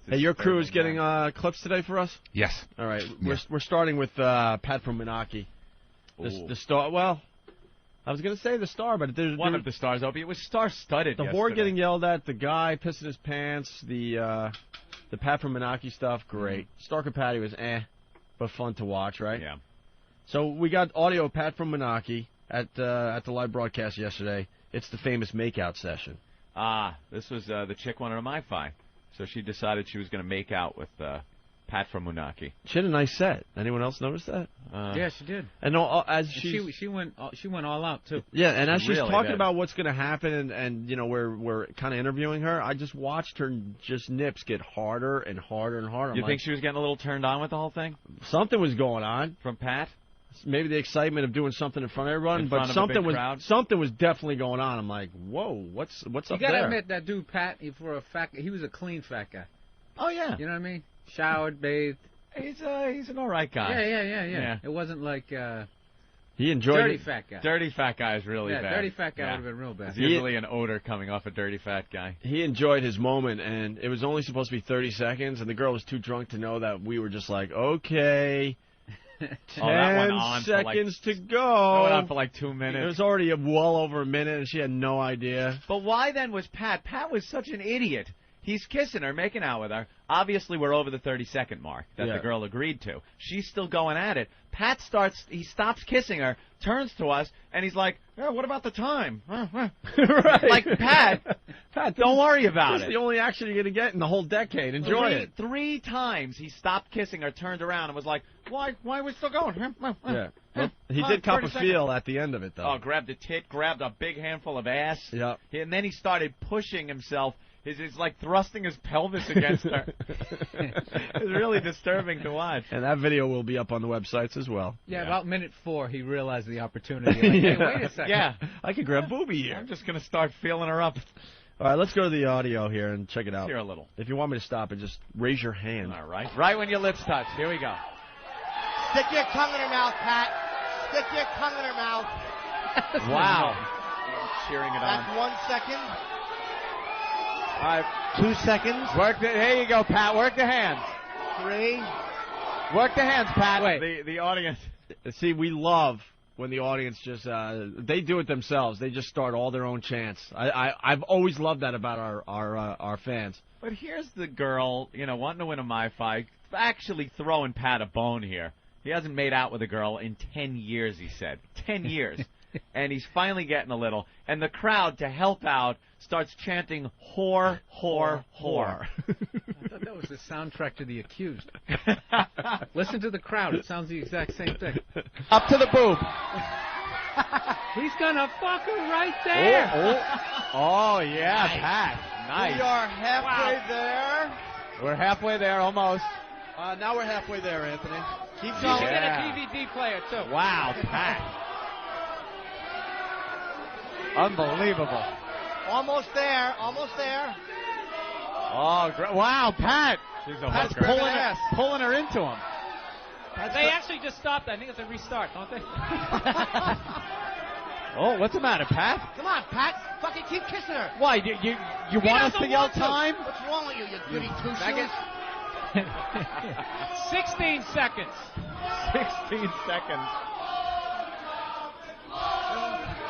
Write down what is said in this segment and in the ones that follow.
Hey, your crew is getting clips today for us? Yes. All right. We're starting with Pat from Moonachie. The star. Well, I was going to say the star, but there's one of the stars, Opie. It was star-studded. The whore getting yelled at, the guy pissing his pants, the Pat from Moonachie stuff, great. Starker Patty was but fun to watch, right? Yeah. So we got audio of Pat from Moonachie at the live broadcast yesterday. It's the famous makeout session. This was the chick wanted a MiFi, so she decided she was going to make out with Pat from Moonachie. She had a nice set. Anyone else notice that? Yeah, she did. And as she went all out too. Yeah, and as she's really talking did. about what's going to happen, and you know we're kind of interviewing her, I just watched her nips get harder and harder and harder. You think she was getting a little turned on with the whole thing? Something was going on from Pat. Maybe the excitement of doing something in front of everyone, but something was definitely going on. I'm like, whoa, what's up there? You gotta admit that dude Pat, he was a clean fat guy. Oh yeah, you know what I mean? Showered, bathed. He's an all right guy. Yeah. It wasn't like he enjoyed dirty fat guy. Dirty fat guy is really bad. Dirty fat guy would have been real bad. There's usually an odor coming off a dirty fat guy. He enjoyed his moment, and it was only supposed to be 30 seconds, and the girl was too drunk to know that we were just like, okay. 10 seconds to go. That went on for like 2 minutes. It was already well over a minute, and she had no idea. But why then was Pat? Pat was such an idiot. He's kissing her, making out with her. Obviously, we're over the 30-second mark that the girl agreed to. She's still going at it. Pat he stops kissing her, turns to us, and he's like, what about the time? Right. Like, Pat, don't worry about it. This is the only action you're going to get in the whole decade. Enjoy it. 3 times he stopped kissing her, turned around, and was like, why are we still going? Yeah. Well, he did cop a feel at the end of it, though. Oh, grabbed a tit, grabbed a big handful of ass. Yeah. And then he started pushing himself. He's like thrusting his pelvis against her. It's really disturbing to watch. And that video will be up on the websites as well. Yeah, about minute 4, he realized the opportunity. Like, hey, wait a second. Yeah, I could grab Booby here. I'm just going to start feeling her up. All right, let's go to the audio here and check it out. Let's hear a little. If you want me to stop it, just raise your hand. All right. Right when your lips touch. Here we go. Stick your tongue in her mouth, Pat. Stick your tongue in her mouth. Wow. Cheering it on. That's 1 second. All right. 2 seconds. Here you go, Pat. Work the hands. 3. Work the hands, Pat. Wait. The audience. See, we love when the audience just they do it themselves. They just start all their own chants. I've always loved that about our fans. But here's the girl, wanting to win a MiFi, actually throwing Pat a bone here. He hasn't made out with a girl in 10 years, he said. 10 years. And he's finally getting a little. And the crowd, to help out, starts chanting, whore, whore, whore. I thought that was the soundtrack to The Accused. Listen to the crowd. It sounds the exact same thing. Up to the boob. He's going to fuck her right there. Oh, yeah, nice. Pat. Nice. We are halfway there. We're halfway there, almost. Now we're halfway there, Anthony. Keep You going. should get a DVD player, too. Wow, Pat. Unbelievable. Almost there. Almost there. Oh, wow, Pat. She's a Pat's pulling her into him. They actually just stopped. I think it's a restart, don't they? Oh, what's the matter, Pat? Come on, Pat. Fucking keep kissing her. Why? You want us to yell time? What's wrong with you, you goody two-shoes? 16 seconds. 16 seconds.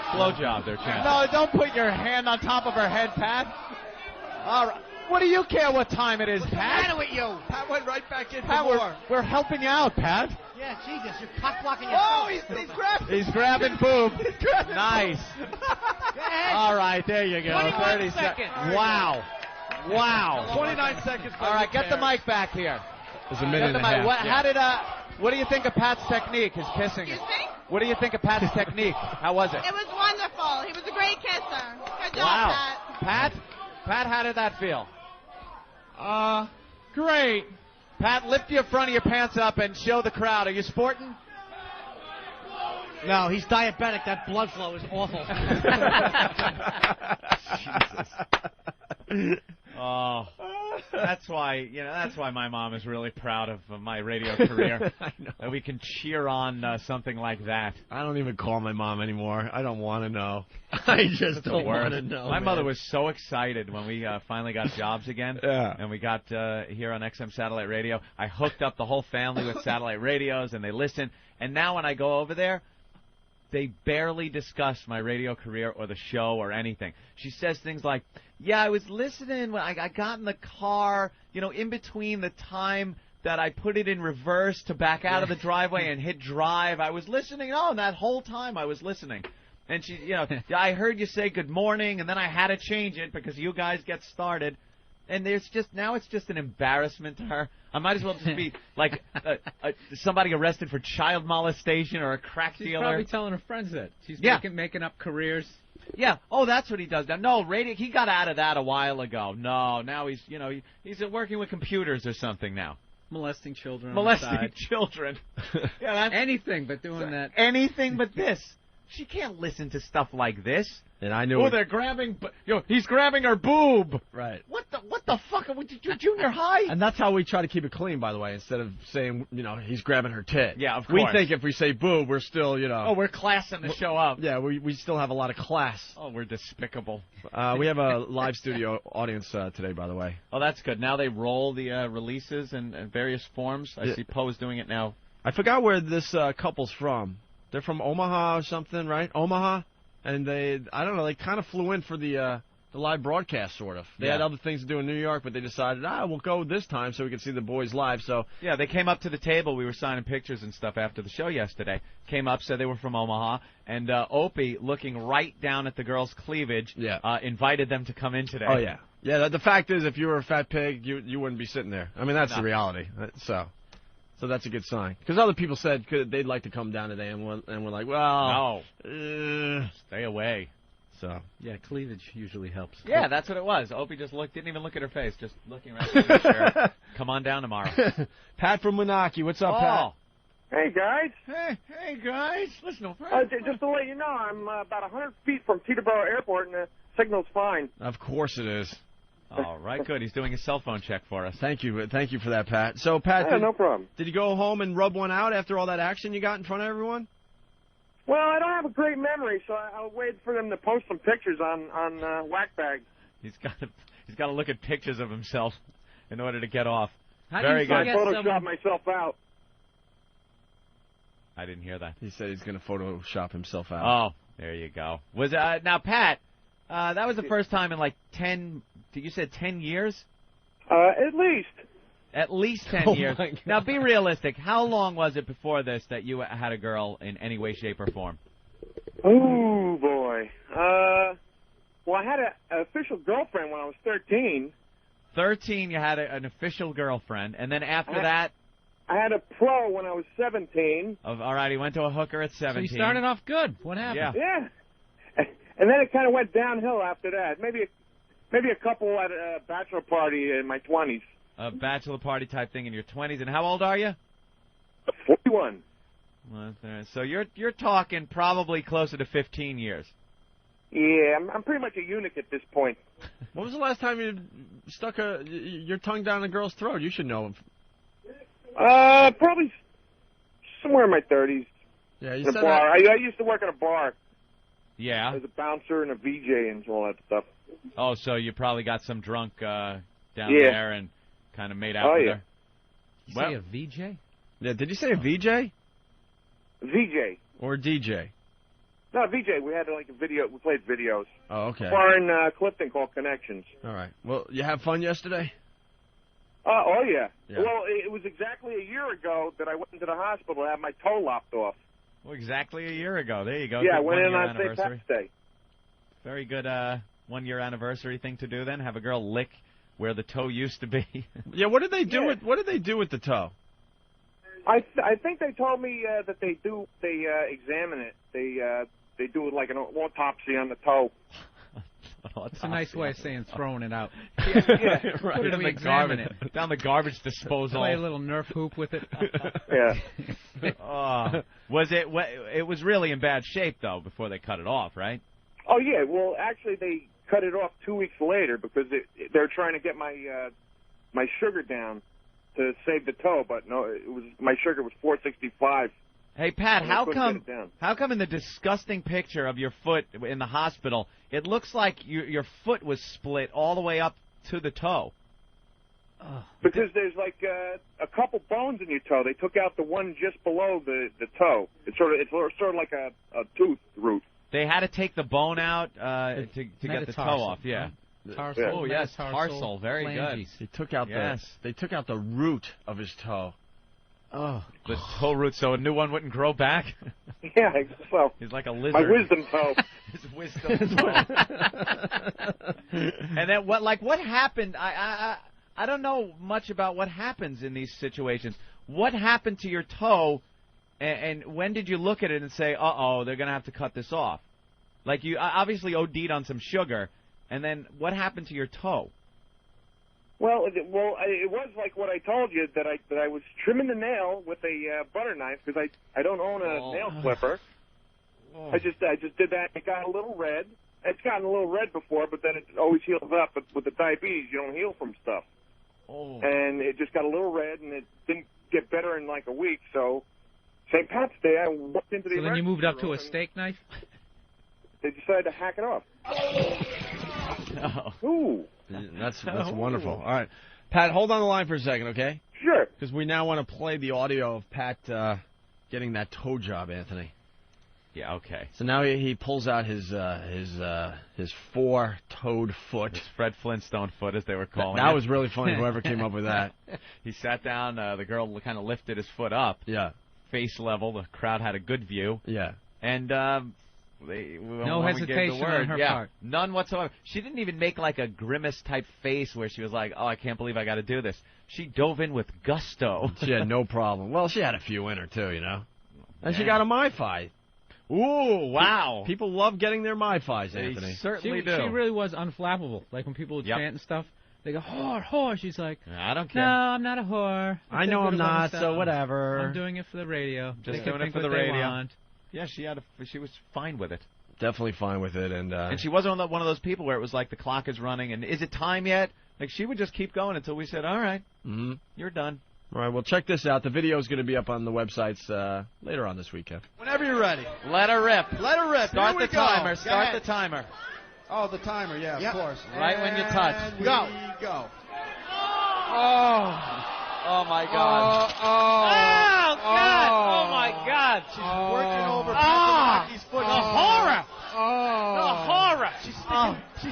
Blowjob there, Chad. No, don't put your hand on top of her head, Pat. All right. What do you care what time it is, What's Pat? the matter with you? Pat went right back in Pat, for more. We're helping you out, Pat. Yeah, Jesus, you're cock-blocking yourself. Oh, he's grabbing. He's grabbing boob. He's grabbing nice. Go ahead. All right, there you go. 21 seconds. Wow. Wow. 29 seconds. All right, get the mic back here. There's a minute and a half. What do you think of Pat's technique, his kissing? Excuse me? What do you think of Pat's technique? How was it? It was wonderful. He was a great kisser. Good job, Wow. Pat. Pat, how did that feel? Great. Pat, lift your front of your pants up and show the crowd. Are you sporting? No, he's diabetic. That blood flow is awful. Jesus. Oh. That's why my mom is really proud of my radio career. I know. That we can cheer on something like that. I don't even call my mom anymore. I don't want to know. I just don't want to know. My mother was so excited when we finally got jobs again. Yeah. And we got here on XM Satellite Radio. I hooked up the whole family with satellite radios, and they listen. And now when I go over there, they barely discuss my radio career or the show or anything. She says things like, yeah, I was listening when I got in the car, in between the time that I put it in reverse to back out of the driveway and hit drive. I was listening. Oh, and that whole time I was listening. And she, I heard you say good morning, and then I had to change it because you guys get started. And it's just an embarrassment to her. I might as well just be like somebody arrested for child molestation or a crack dealer. She's probably telling her friends that. She's making up careers. Yeah. Oh, that's what he does now. No, radio. He got out of that a while ago. No, now he's he's working with computers or something now. Molesting children. Molesting children. Yeah, anything but doing that. Anything but this. She can't listen to stuff like this. And I knew. Oh, they're grabbing. He's grabbing her boob. Right. What the fuck? What did you junior high? And that's how we try to keep it clean, by the way. Instead of saying, he's grabbing her tit. Yeah, of We course. think if we say boob, we're still, Oh, we're classing the show up. Yeah, we still have a lot of class. Oh, we're despicable. We have a live studio audience today, by the way. Oh, that's good. Now they roll the releases in various forms. I see Poe's doing it now. I forgot where this couple's from. They're from Omaha or something, right? Omaha. And they kind of flew in for the live broadcast, sort of. They had other things to do in New York, but they decided, we'll go this time so we can see the boys live. So yeah, they came up to the table. We were signing pictures and stuff after the show yesterday. Came up, said they were from Omaha, and Opie, looking right down at the girls' cleavage, invited them to come in today. Oh, yeah. Yeah, the fact is, if you were a fat pig, you wouldn't be sitting there. I mean, that's the reality. So that's a good sign. Because other people said they'd like to come down today, and we're like, well, no, stay away. So yeah, cleavage usually helps. Yeah, that's what it was. Opie just didn't even look at her face, just looking right through the chair. Come on down tomorrow. Pat from Moonachie, what's up, Pat? Hey guys. Hey guys. Listen, just to let you know, I'm about 100 feet from Teterboro Airport, and the signal's fine. Of course it is. All right, good. He's doing a cell phone check for us. Thank you for that, Pat. So, Pat, no problem. Did you go home and rub one out after all that action you got in front of everyone? Well, I don't have a great memory, so I'll wait for them to post some pictures on Whackbag. He's got to look at pictures of himself in order to get off. Very good. I Photoshop myself out. I didn't hear that. He said he's going to Photoshop himself out. Oh, there you go. Now, Pat, that was the first time in like 10. You said 10 years? At least. At least 10 years. Now, be realistic. How long was it before this that you had a girl in any way, shape, or form? Oh, boy. Well, I had an official girlfriend when I was 13. 13, you had an official girlfriend. And then after that? I had a pro when I was 17. All right, he went to a hooker at 17. So you started off good. What happened? Yeah. And then it kind of went downhill after that. Maybe a couple at a bachelor party in my 20s. A bachelor party type thing in your 20s. And how old are you? 41. Well, so you're talking probably closer to 15 years. Yeah, I'm pretty much a eunuch at this point. When was the last time you stuck your tongue down a girl's throat? You should know. Probably somewhere in my 30s. Yeah, you in a said bar. I used to work at a bar. Yeah. As a bouncer and a VJ and all that stuff. Oh, so you probably got some drunk down there and kind of made out with her. Did you say a VJ? Yeah, did you say a VJ? VJ. Or a DJ? No, VJ. We had like a video. We played videos. Oh, okay. A bar in Clifton called Connections. All right. Well, you have fun yesterday? Oh, yeah. Well, it was exactly a year ago that I went into the hospital to have my toe lopped off. Well, exactly a year ago. There you go. Yeah, I good went in one-year on St. Pat's Day. Very good 1-year anniversary thing to do then. Have a girl lick where the toe used to be. Yeah, what did they do with the toe? I think they told me that they examine it. They do it like an autopsy on the toe. It's a nice way of saying throwing it out. Yeah, right. Put it in the garbage. Down the garbage disposal. Play a little Nerf hoop with it. Yeah. Was it? It was really in bad shape though before they cut it off, right? Oh yeah. Well, actually, they cut it off 2 weeks later because they're trying to get my my sugar down to save the toe, but no, it was my sugar was 465. Hey, Pat, And I how couldn't get it down. come in the disgusting picture of your foot in the hospital, it looks like your foot was split all the way up to the toe? Because there's like a couple bones in your toe. They took out the one just below the toe. It's sort of like a tooth root. They had to take the bone out to get the toe off. Yeah. Tarsal. Yeah. Oh yes, tarsal. Very phalanges. good. They took out the root of his toe. Oh, the toe root, so a new one wouldn't grow back. Yeah, I guess so. He's like a lizard. My wisdom toe. His wisdom toe. And then what happened? I don't know much about what happens in these situations. What happened to your toe, and when did you look at it and say, uh-oh, they're going to have to cut this off? Like, you obviously OD'd on some sugar, and then what happened to your toe? Well, it was like what I told you, that I was trimming the nail with a butter knife, because I don't own a nail clipper. I just did that. It got a little red. It's gotten a little red before, but then it always heals up. But with the diabetes, you don't heal from stuff. Oh. And it just got a little red, and it didn't get better in like a week. So St. Pat's Day, I walked into the So then you moved up emergency to a room, steak knife? They decided to hack it off. Oh. Ooh. That's wonderful. All right. Pat, hold on the line for a second, okay? Sure. Because we now want to play the audio of Pat getting that toe job, Anthony. Yeah, okay. So now he pulls out his four-toed foot. His Fred Flintstone foot, as they were calling That it. was really funny, whoever came up with that. He sat down. The girl kind of lifted his foot up, Yeah, face level. The crowd had a good view. yeah. And No when we gave the hesitation word, on her yeah, part. none whatsoever. She didn't even make like a grimace-type face where she was like, oh, I can't believe I got to do this. She dove in with gusto. She had no problem. Well, she had a few in her, too, you know. And she Yeah. got a MiFi. Ooh, wow. People love getting their MiFis, They Anthony. certainly She do. really was unflappable. Like when people would Yep. chant and stuff, they go, whore, whore. She's like, I don't no, care. I'm not a whore. I It's know a I'm good not, woman so style. whatever. I'm doing it for the radio. Just They can doing it think for the what they radio. want. Yeah, she was fine with it. Definitely fine with it. And she wasn't one of those people where it was like the clock is running and is it time yet? Like she would just keep going until we said, all right, you're done. All right, well, check this out. The video is going to be up on the websites later on this weekend. Whenever you're ready. Let her rip. Let her rip. Start Here we the go. timer. Go Start ahead. the timer. Oh, the timer, yeah, Yep. of course. Right when you touch. And Go. We go. Oh my God. Oh, God. Oh my God. She's working over Moonachie's foot. The horror. The horror. She's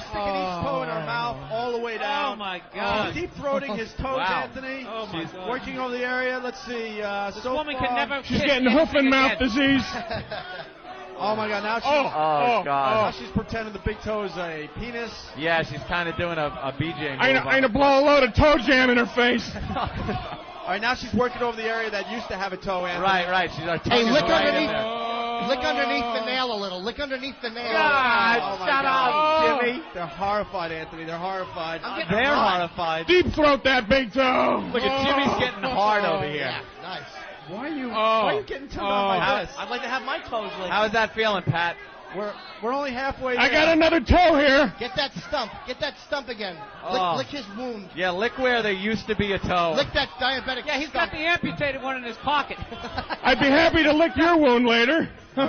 sticking each toe in her mouth all the way down. Oh, my God. She's deep-throating his toes, Wow. Anthony. Oh, my She's God. working over the area. Let's see. This so woman far, can never She's kiss getting hoof and anything mouth again. disease. Oh, my God. Now she's, Oh, God. now she's pretending the big toe is a penis. Yeah, she's kind of doing a BJ move. I'm going to blow a load of toe jam in her face. All right, now she's working over the area that used to have a toe, Anthony. Right. She's our Hey, lick right in underneath. there. Lick underneath the nail a little. Lick underneath the nail. God, Oh, my shut God. up, Jimmy. They're horrified, Anthony. They're horrified. I'm getting They're hot. horrified. Deep throat that big toe. Look at Jimmy's getting hard over here. Yeah, nice. Why are you getting turned on by this? I'd like to have my toes licked. How's that feeling, Pat? We're only halfway there. I got another toe here. Get that stump. Get that stump again. Oh. Lick his wound. Yeah, lick where there used to be a toe. Lick that diabetic Yeah, he's got stump. the amputated one in his pocket. I'd be happy to lick your wound later. You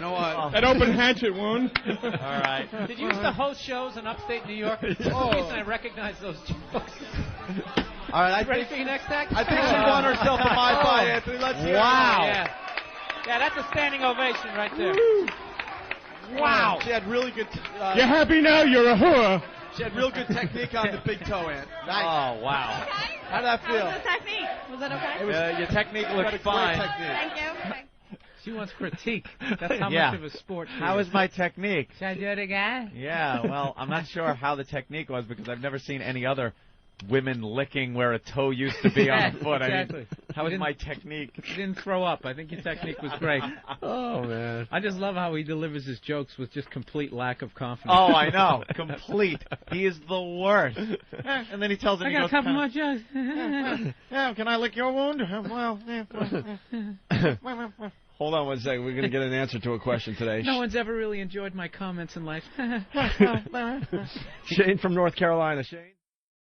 know what? That open hatchet wound. All right. Did you used to host shows in upstate New York? That's the reason I recognize those jokes. All right, Ready for your next act? I think she won herself a MiFi, Anthony. Let's hear Wow. Yeah. Yeah, that's a standing ovation right there. Wow. She had really good. You happy now? You're a whore. She had real good technique on the big toe, Ant. Oh, wow. How'd that feel? How was the technique? Was that okay? Your technique You had a looked great fine. technique. Thank you. Okay. She wants critique. That's how Yeah. much of a sport she How is. is my technique? Should I do it again? Yeah, well, I'm not sure how the technique was because I've never seen any other women licking where a toe used to be on the foot. Exactly. I mean, how is my technique? You didn't throw up. I think your technique was great. Oh, man. I just love how he delivers his jokes with just complete lack of confidence. Oh, I know. Complete. He is the worst. And then he tells him, I he got a goes, couple more jokes. yeah, can I lick your wound? Well, Hold on one second. We're going to get an answer to a question today. No one's ever really enjoyed my comments in life. Shane from North Carolina. Shane?